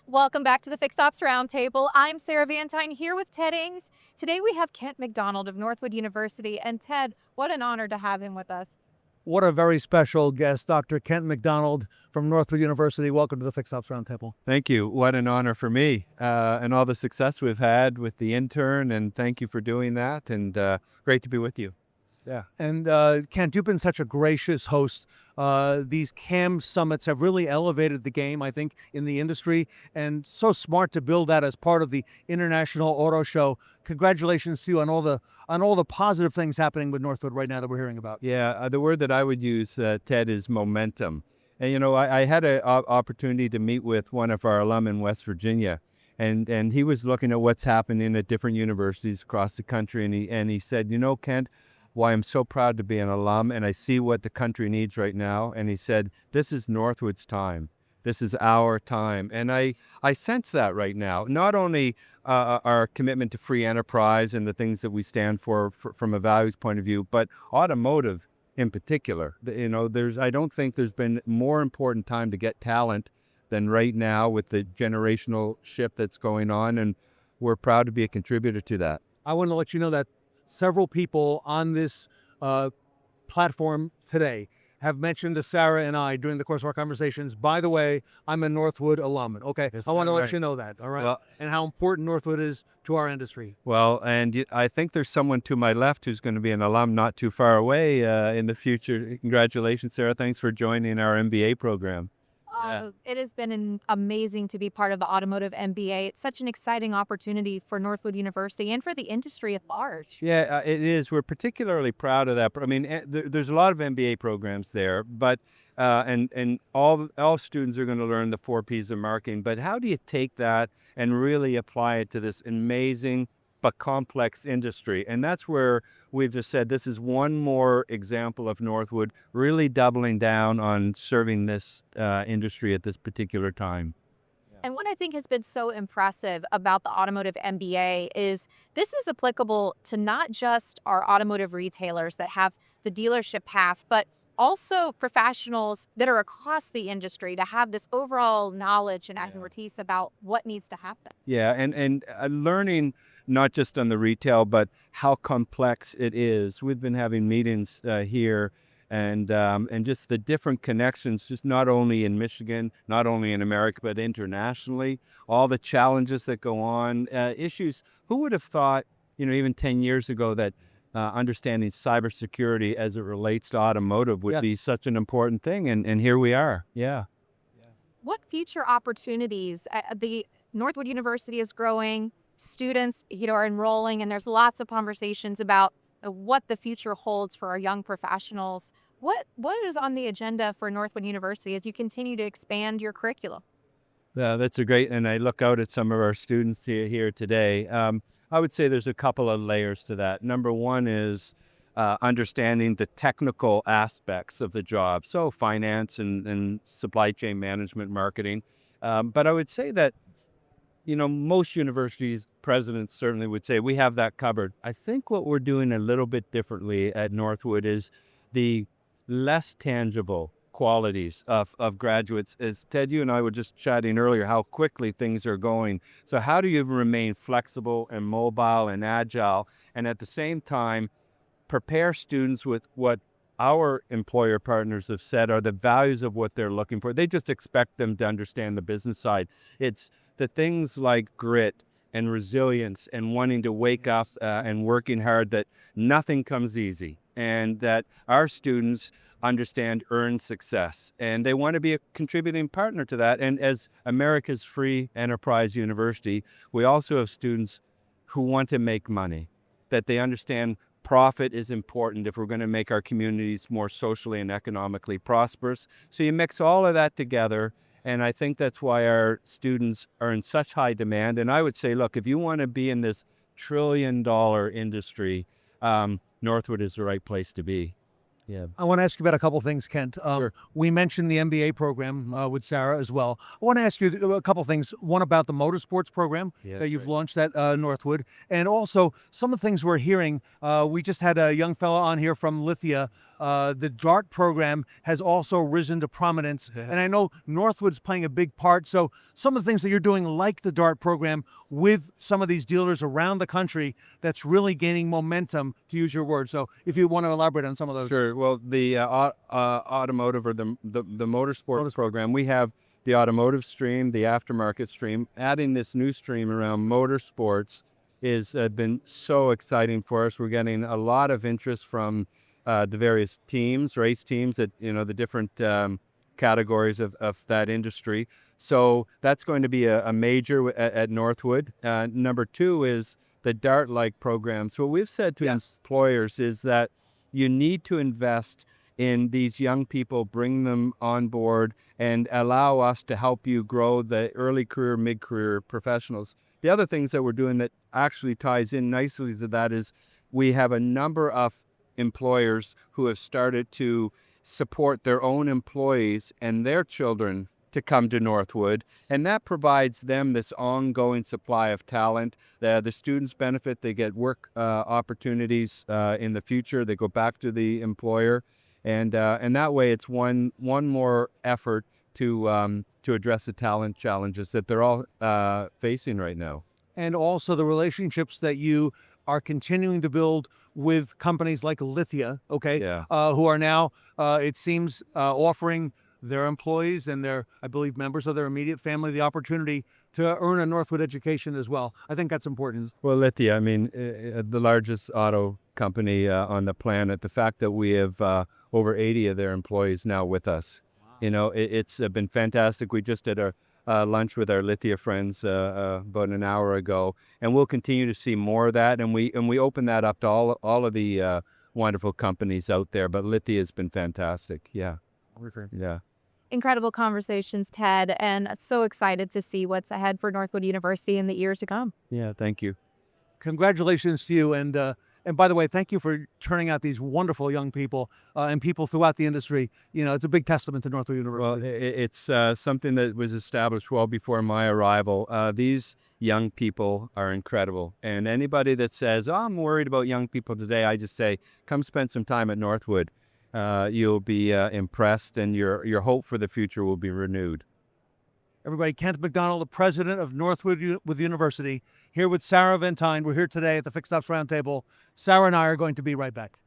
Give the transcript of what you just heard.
Welcome back to the Fixed Ops Roundtable. I'm Sarah Vantine here with Ted Ings. Today we have Kent MacDonald of Northwood University. And Ted, what an honor to have him with us. What a very special guest, Dr. Kent MacDonald from Northwood University. Welcome to the Fixed Ops Roundtable. Thank you. What an honor for me and all the success we've had with the intern. And thank you for doing that. And great to be with you. Yeah. And Kent, you've been such a gracious host. These CAM summits have really elevated the game, I think, in the industry, and so smart to build that as part of the International Auto Show. Congratulations to you on all the positive things happening with Northwood right now that we're hearing about. Yeah. The word that I would use, Ted, is momentum. And, you know, I had an opportunity to meet with one of our alum in West Virginia. And he was looking at what's happening at different universities across the country. And he said, you know, Kent, why I'm so proud to be an alum, and I see what the country needs right now. And he said, this is Northwood's time. This is our time. And I sense that right now. Not only our commitment to free enterprise and the things that we stand for from a values point of view, but automotive in particular. You know, I don't think there's been more important time to get talent than right now with the generational shift that's going on. And we're proud to be a contributor to that. I want to let you know that several people on this platform today have mentioned to Sarah and I during the course of our conversations, by the way, I'm a Northwood alum. Okay, I want to let you know that, all right? Well, and how important Northwood is to our industry. Well, and I think there's someone to my left who's going to be an alum not too far away in the future. Congratulations, Sarah. Thanks for joining our MBA program. Yeah. It has been amazing to be part of the Automotive MBA. It's such an exciting opportunity for Northwood University and for the industry at large. Yeah, it is. We're particularly proud of that. I mean, there's a lot of MBA programs there, but and all students are going to learn the 4 Ps of marketing. But how do you take that and really apply it to this amazing but complex industry? And that's where we've just said this is one more example of Northwood really doubling down on serving this industry at this particular time. And what I think has been so impressive about the Automotive MBA is this is applicable to not just our automotive retailers that have the dealership path, but also professionals that are across the industry to have this overall knowledge and expertise about what needs to happen. Yeah, and learning not just on the retail, but how complex it is. We've been having meetings here and just the different connections, just not only in Michigan, not only in America, but internationally, all the challenges that go on, issues. Who would have thought, you know, even 10 years ago that understanding cybersecurity as it relates to automotive would be such an important thing, and here we are. Yeah. What future opportunities? The Northwood University is growing. Students, are enrolling, and there's lots of conversations about what the future holds for our young professionals. What is on the agenda for Northwood University as you continue to expand your curriculum? Yeah, that's a great, and I look out at some of our students here today. I would say there's a couple of layers to that. Number one is understanding the technical aspects of the job, so finance and supply chain management, marketing. But I would say that, most universities, presidents certainly would say we have that covered. I think what we're doing a little bit differently at Northwood is the less tangible qualities of graduates. As Ted, you and I were just chatting earlier, how quickly things are going. So how do you remain flexible and mobile and agile, and at the same time prepare students with what our employer partners have said are the values of what they're looking for? They just expect them to understand the business side. It's the things like grit and resilience and wanting to wake up and working hard, that nothing comes easy, and that our students understand earned success, and they want to be a contributing partner to that. And as America's free enterprise university, we also have students who want to make money, that they understand profit is important if we're going to make our communities more socially and economically prosperous. So you mix all of that together, and I think that's why our students are in such high demand. And I would say, look, if you want to be in this trillion-dollar industry, Northwood is the right place to be. Yeah. I want to ask you about a couple things, Kent. Sure. We mentioned the MBA program with Sarah as well. I want to ask you a couple things. One about the motorsports program that you've launched at Northwood, and also some of the things we're hearing. We just had a young fellow on here from Lithia the DART program has also risen to prominence. And I know Northwood's playing a big part. So some of the things that you're doing, like the DART program, with some of these dealers around the country, that's really gaining momentum, to use your word. So if you want to elaborate on some of those. Sure. Well, the automotive or the motorsports program, we have the automotive stream, the aftermarket stream. Adding this new stream around motorsports is been so exciting for us. We're getting a lot of interest from the various teams, race teams, that the different categories of that industry. So that's going to be a major at Northwood. Number two is the DART-like programs. What we've said to employers is that you need to invest in these young people, bring them on board, and allow us to help you grow the early career, mid-career professionals. The other things that we're doing that actually ties in nicely to that is we have a number of employers who have started to support their own employees and their children to come to Northwood, and that provides them this ongoing supply of talent. The students benefit; they get work opportunities in the future. They go back to the employer, and that way, it's one more effort to address the talent challenges that they're all facing right now. And also the relationships that you are continuing to build with companies like Lithia, okay, Yeah. who are now, it seems, offering their employees and their, I believe, members of their immediate family the opportunity to earn a Northwood education as well. I think that's important. Well, Lithia, I mean, the largest auto company on the planet, the fact that we have over 80 of their employees now with us, it's been fantastic. We just did a lunch with our Lithia friends about an hour ago, and we'll continue to see more of that. And we open that up to all of the wonderful companies out there. But Lithia has been fantastic. Yeah. Yeah. Incredible conversations, Ted, and so excited to see what's ahead for Northwood University in the years to come. Yeah. Thank you. Congratulations to you. And by the way, thank you for turning out these wonderful young people and people throughout the industry. It's a big testament to Northwood University. Well, it's something that was established well before my arrival. These young people are incredible. And anybody that says, "Oh, I'm worried about young people today," I just say, come spend some time at Northwood. You'll be impressed, and your hope for the future will be renewed. Everybody, Kent MacDonald, the president of Northwood University, here with Sarah Vantine. We're here today at the Fixed Ops Roundtable. Sarah and I are going to be right back.